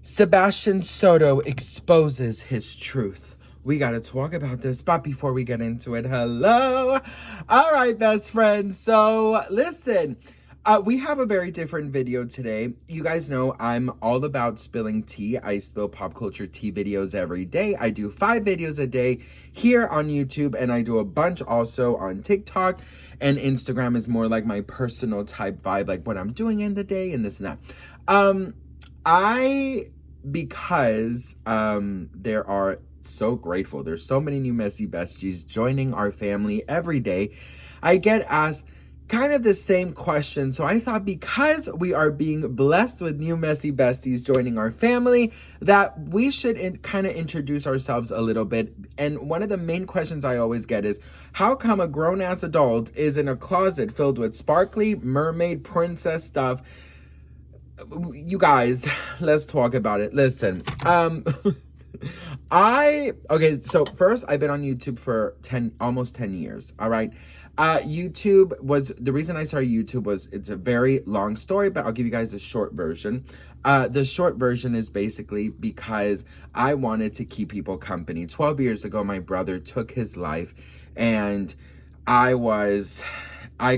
Sebastian Soto exposes his truth. We got to talk about this, but before we get into it, hello. All right, best friends. So listen, we have a very different video today. You guys know I'm all about spilling tea. I spill pop culture tea videos every day. I do 5 videos a day here on YouTube, and I do a bunch also on TikTok. And Instagram is more like my personal type vibe, like what I'm doing in the day and this and that. Because there are so grateful. There's so many new messy besties joining our family every day. I get asked kind of the same question. So I thought because we are being blessed with new messy besties joining our family, that we should kind of introduce ourselves a little bit. And one of the main questions I always get is, how come a grown-ass adult is in a closet filled with sparkly mermaid princess stuff? You guys, let's talk about it. Listen, so first, I've been on YouTube for almost 10 years. All right. YouTube was the reason I started YouTube. It's a very long story, but I'll give you guys a short version. The short version is basically because I wanted to keep people company. 12 years ago, my brother took his life, and I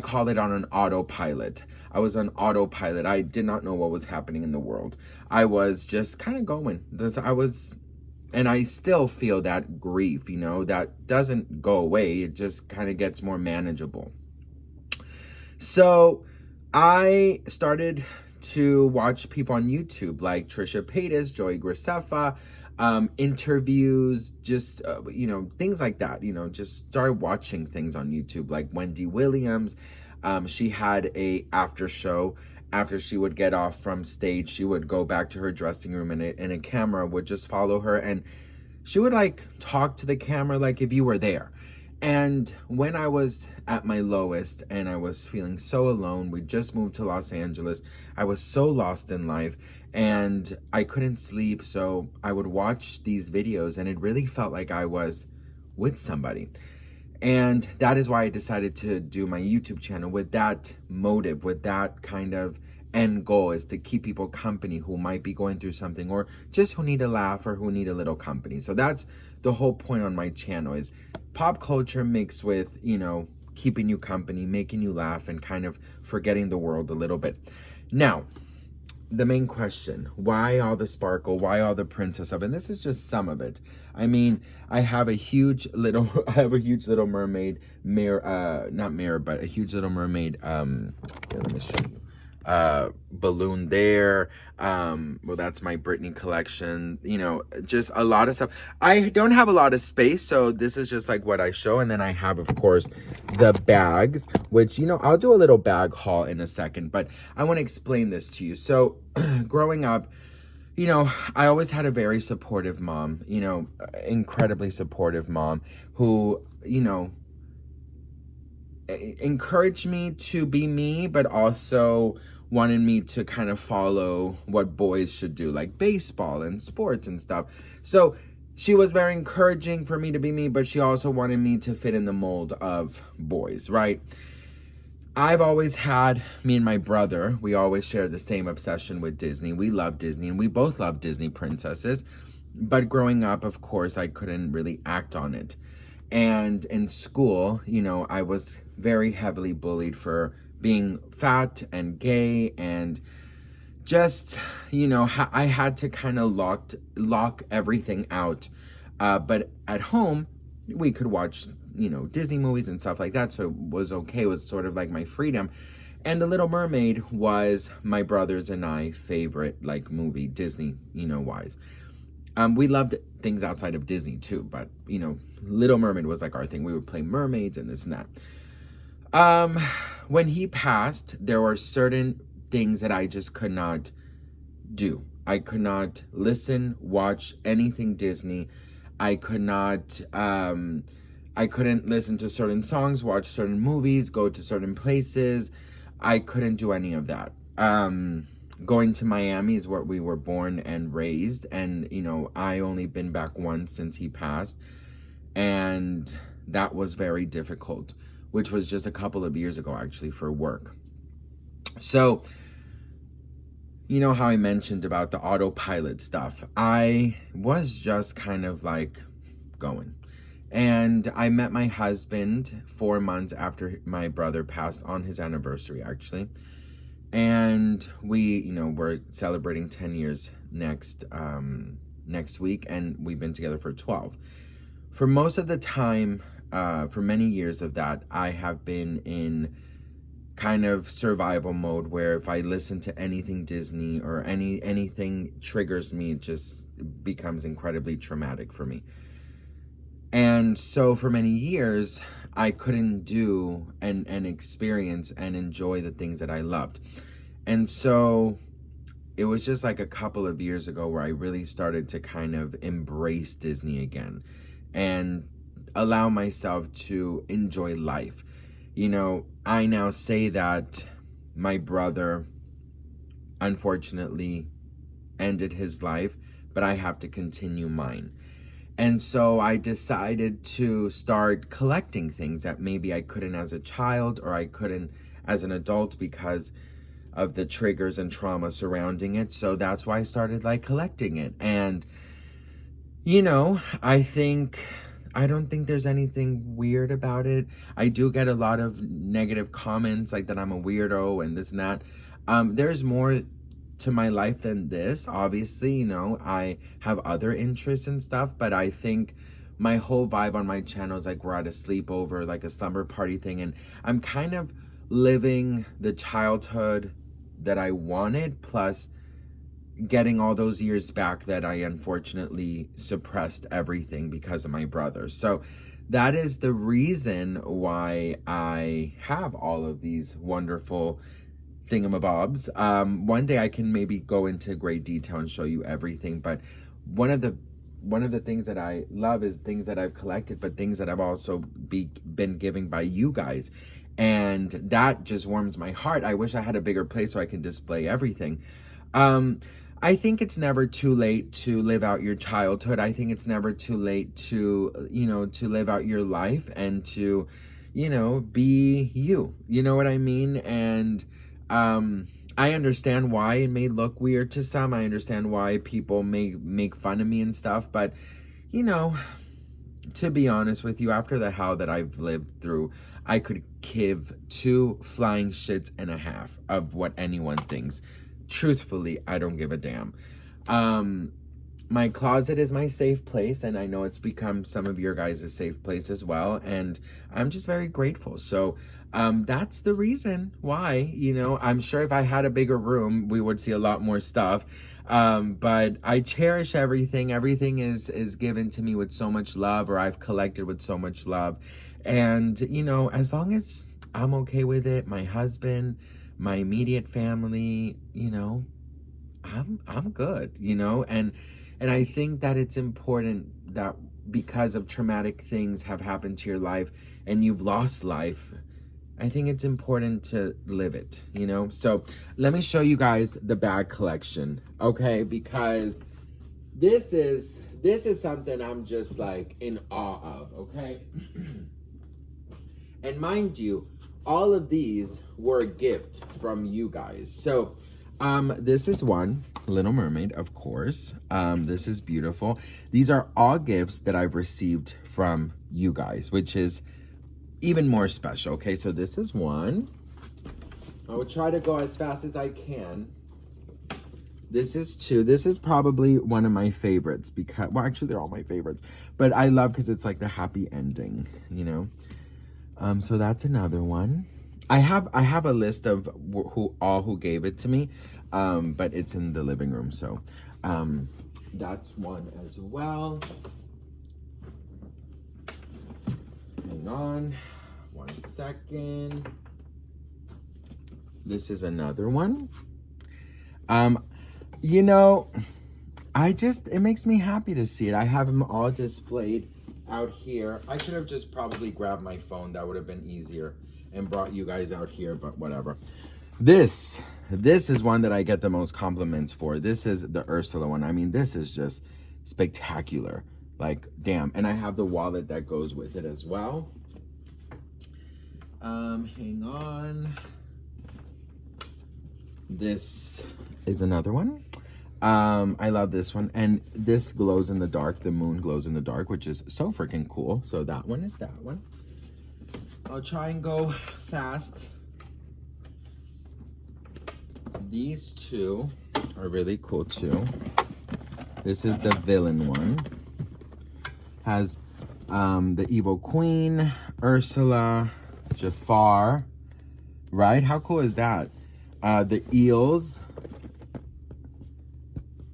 call it on an autopilot. I was on autopilot. I did not know what was happening in the world. I was just kind of going. And I still feel that grief, that doesn't go away. It just kind of gets more manageable. So I started to watch people on YouTube like Trisha Paytas, Joey Graceffa, interviews, just, things like that, just started watching things on YouTube like Wendy Williams. She had a after show. After she would get off from stage, she would go back to her dressing room, and a camera would just follow her, and she would talk to the camera like if you were there. And when I was at my lowest and I was feeling so alone, we just moved to Los Angeles. I was so lost in life and I couldn't sleep. So I would watch these videos and it really felt like I was with somebody. And that is why I decided to do my YouTube channel with that motive, with that kind of end goal, is to keep people company who might be going through something, or just who need a laugh, or who need a little company. So that's the whole point on my channel, is pop culture mixed with, keeping you company, making you laugh, and kind of forgetting the world a little bit. Now, the main question, why all the sparkle, why all the princess stuff? And this is just some of it. I mean, I have a huge little mermaid mirror, not mirror, but a huge little mermaid, here, let me show you, balloon there. Well, that's my Britney collection, just a lot of stuff. I don't have a lot of space, so this is just like what I show. And then I have, of course, the bags, which, I'll do a little bag haul in a second, but I want to explain this to you. So growing up, I always had a very supportive mom, incredibly supportive mom who, encouraged me to be me, but also wanted me to kind of follow what boys should do, like baseball and sports and stuff. So she was very encouraging for me to be me, but she also wanted me to fit in the mold of boys, right? I've always had, me and my brother, we always share the same obsession with Disney. We love Disney, and we both love Disney princesses. But growing up, of course, I couldn't really act on it. And in school, I was very heavily bullied for being fat and gay, and just, I had to kind of lock everything out. But at home, we could watch, Disney movies and stuff like that. So it was okay. It was sort of like my freedom. And The Little Mermaid was my brother's and I favorite, movie, Disney, wise. We loved things outside of Disney too, but, Little Mermaid was our thing. We would play mermaids and this and that. When he passed, there were certain things that I just could not do. I could not listen, watch anything Disney. I couldn't listen to certain songs, watch certain movies, go to certain places. I couldn't do any of that. Going to Miami is where we were born and raised. And, I only been back once since he passed. And that was very difficult, which was just a couple of years ago, actually, for work. So you know how I mentioned about the autopilot stuff. I was just kind of like going. And I met my husband 4 months after my brother passed, on his anniversary, actually. And we, we're celebrating 10 years next week, and we've been together for 12. For most of the time, for many years of that, I have been in kind of survival mode, where if I listen to anything Disney or anything triggers me, it just becomes incredibly traumatic for me. And so for many years, I couldn't do and experience and enjoy the things that I loved. And so it was just like a couple of years ago where I really started to kind of embrace Disney again and allow myself to enjoy life. I now say that my brother unfortunately ended his life, but I have to continue mine. And so I decided to start collecting things that maybe I couldn't as a child, or I couldn't as an adult because of the triggers and trauma surrounding it. So that's why I started like collecting it. And I don't think there's anything weird about it. I do get a lot of negative comments, like that I'm a weirdo and this and that. There's more to my life than this. Obviously, I have other interests and stuff, but I think my whole vibe on my channel is like we're at a sleepover, like a slumber party thing, and I'm kind of living the childhood that I wanted, plus getting all those years back that I unfortunately suppressed everything because of my brother. So that is the reason why I have all of these wonderful thingamabobs. One day I can maybe go into great detail and show you everything, but one of the things that I love is things that I've collected, but things that I've also been given by you guys. And that just warms my heart. I wish I had a bigger place so I can display everything. I think it's never too late to live out your childhood. I think it's never too late to, to live out your life and to, be you. You know what I mean? And I understand why it may look weird to some. I understand why people may make fun of me and stuff. But, to be honest with you, after the hell that I've lived through, I could give 2 flying shits and a half of what anyone thinks. Truthfully, I don't give a damn. My closet is my safe place, and I know it's become some of your guys' safe place as well, and I'm just very grateful. So that's the reason why. I'm sure if I had a bigger room, we would see a lot more stuff. But I cherish everything. Everything is given to me with so much love, or I've collected with so much love. And as long as I'm okay with it, my husband, my immediate family, I'm good, and I think that it's important that because of traumatic things have happened to your life and you've lost life, I think it's important to live it, So let me show you guys the bag collection, okay? Because this is something I'm just like in awe of, okay? And mind you, all of these were a gift from you guys. So this is one, Little Mermaid, of course. This is beautiful. These are all gifts that I've received from you guys, which is even more special. Okay, so this is one. I will try to go as fast as I can. This is 2. This is probably one of my favorites because, well, actually they're all my favorites, but I love because it's like the happy ending, So that's another one. I have a list of who gave it to me, but it's in the living room, so that's one as well. Hang on 1 second. This is another one. It makes me happy to see it. I have them all displayed out here. I could have just probably grabbed my phone. That would have been easier and brought you guys out here, but whatever. This is one that I get the most compliments for. This is the Ursula one. I mean, this is just spectacular. Like, damn. And I have the wallet that goes with it as well. Hang on. This is another one. I love this one. And this glows in the dark. The moon glows in the dark, which is so freaking cool. So that one is that one. I'll try and go fast. These two are really cool too. This is the villain one. Has the evil queen, Ursula, Jafar, right? How cool is that? The eels.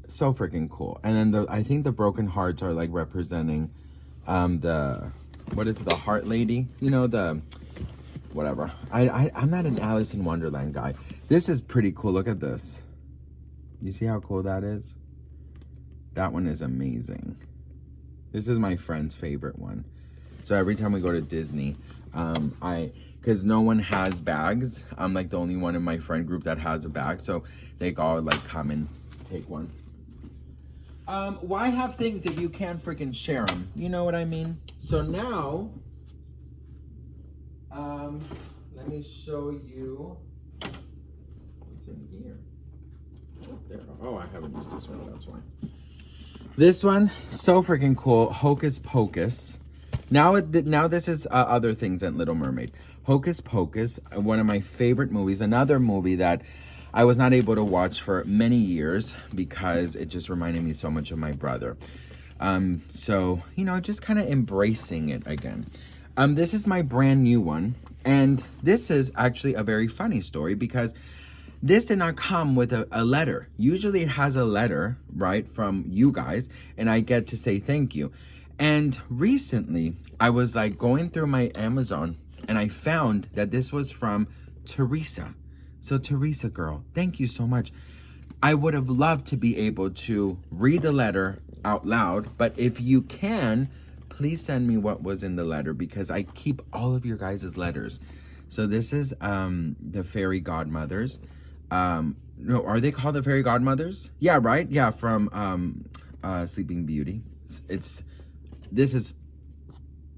So freaking cool. And then I think the broken hearts are like representing what is it, the heart lady? You know, the whatever. I'm not an Alice in Wonderland guy. This is pretty cool. Look at this. You see how cool that is? That one is amazing. This is my friend's favorite one. So every time we go to Disney, because no one has bags. I'm like the only one in my friend group that has a bag. So they all like come and take one. Why have things if you can't freaking share them? You know what I mean? So now, let me show you what's in here. There. Oh, I haven't used this one, that's why. This one, so freaking cool. Hocus Pocus. Now this is other things than Little Mermaid. Hocus Pocus, one of my favorite movies. Another movie that I was not able to watch for many years because it just reminded me so much of my brother. So, you know, just kind of embracing it again. This is my brand new one. And this is actually a very funny story because this did not come with a letter. Usually it has a letter, right, from you guys, and I get to say thank you. And recently, I was like going through my Amazon, and I found that this was from Teresa. So Teresa girl, thank you so much. I would have loved to be able to read the letter out loud, but if you can, please send me what was in the letter because I keep all of your guys' letters. So this is the fairy godmothers. No, are they called the fairy godmothers? Yeah, right? Yeah, from Sleeping Beauty. This is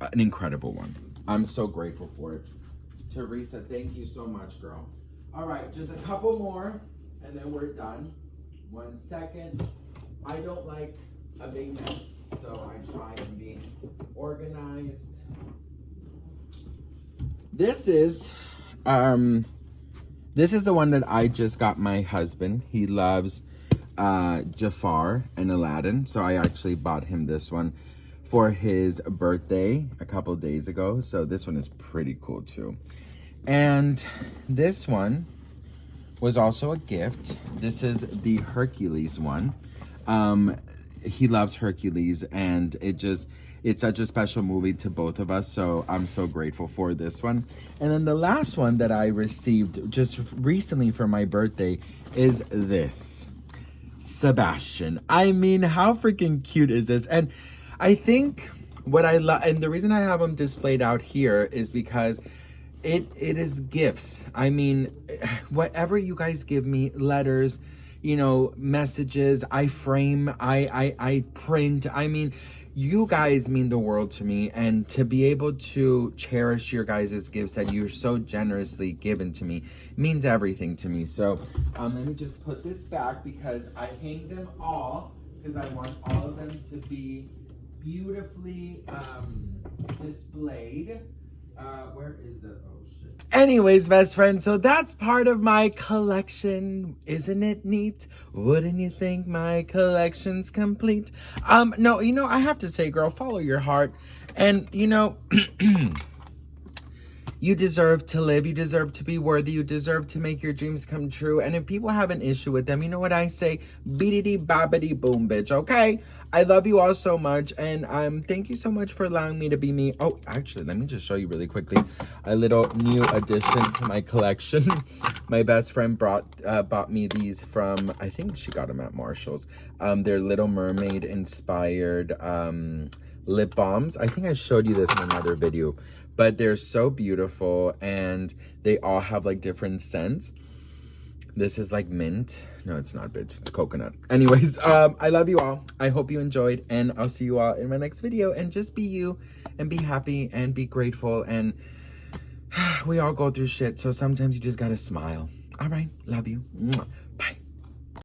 an incredible one. I'm so grateful for it. Teresa, thank you so much, girl. All right, just a couple more, and then we're done. 1 second. I don't like a big mess, so I try and be organized. This is the one that I just got my husband. He loves Jafar and Aladdin, so I actually bought him this one for his birthday a couple days ago. So this one is pretty cool too. And this one was also a gift. This is the Hercules one. He loves Hercules, and it's such a special movie to both of us, so I'm so grateful for this one. And then the last one that I received just recently for my birthday is this. Sebastian. I mean, how freaking cute is this? And I think what I love, and the reason I have them displayed out here is because it is gifts. I mean, whatever you guys give me, letters, you know, messages, I frame, I print. I mean, you guys mean the world to me, and to be able to cherish your guys' gifts that you're so generously given to me means everything to me. So let me just put this back because I hang them all because I want all of them to be beautifully displayed. Where is the, oh shit. Anyways, best friend, so that's part of my collection. Isn't it neat? Wouldn't you think my collection's complete? No, you know, I have to say, girl, follow your heart. And, you know, you deserve to live. You deserve to be worthy. You deserve to make your dreams come true. And if people have an issue with them, you know what I say? Beedity bobbity boom, bitch, okay? I love you all so much, and thank you so much for allowing me to be me. Oh, actually, let me just show you really quickly a little new addition to my collection. My best friend bought me these from, I think she got them at Marshall's. They're Little Mermaid inspired lip balms. I think I showed you this in another video, but they're so beautiful, and they all have like different scents. This is like mint. No, it's not, bitch. It's coconut. Anyways, I love you all. I hope you enjoyed, and I'll see you all in my next video. And just be you, and be happy, and be grateful. And we all go through shit, so sometimes you just gotta smile. All right. Love you. Mwah.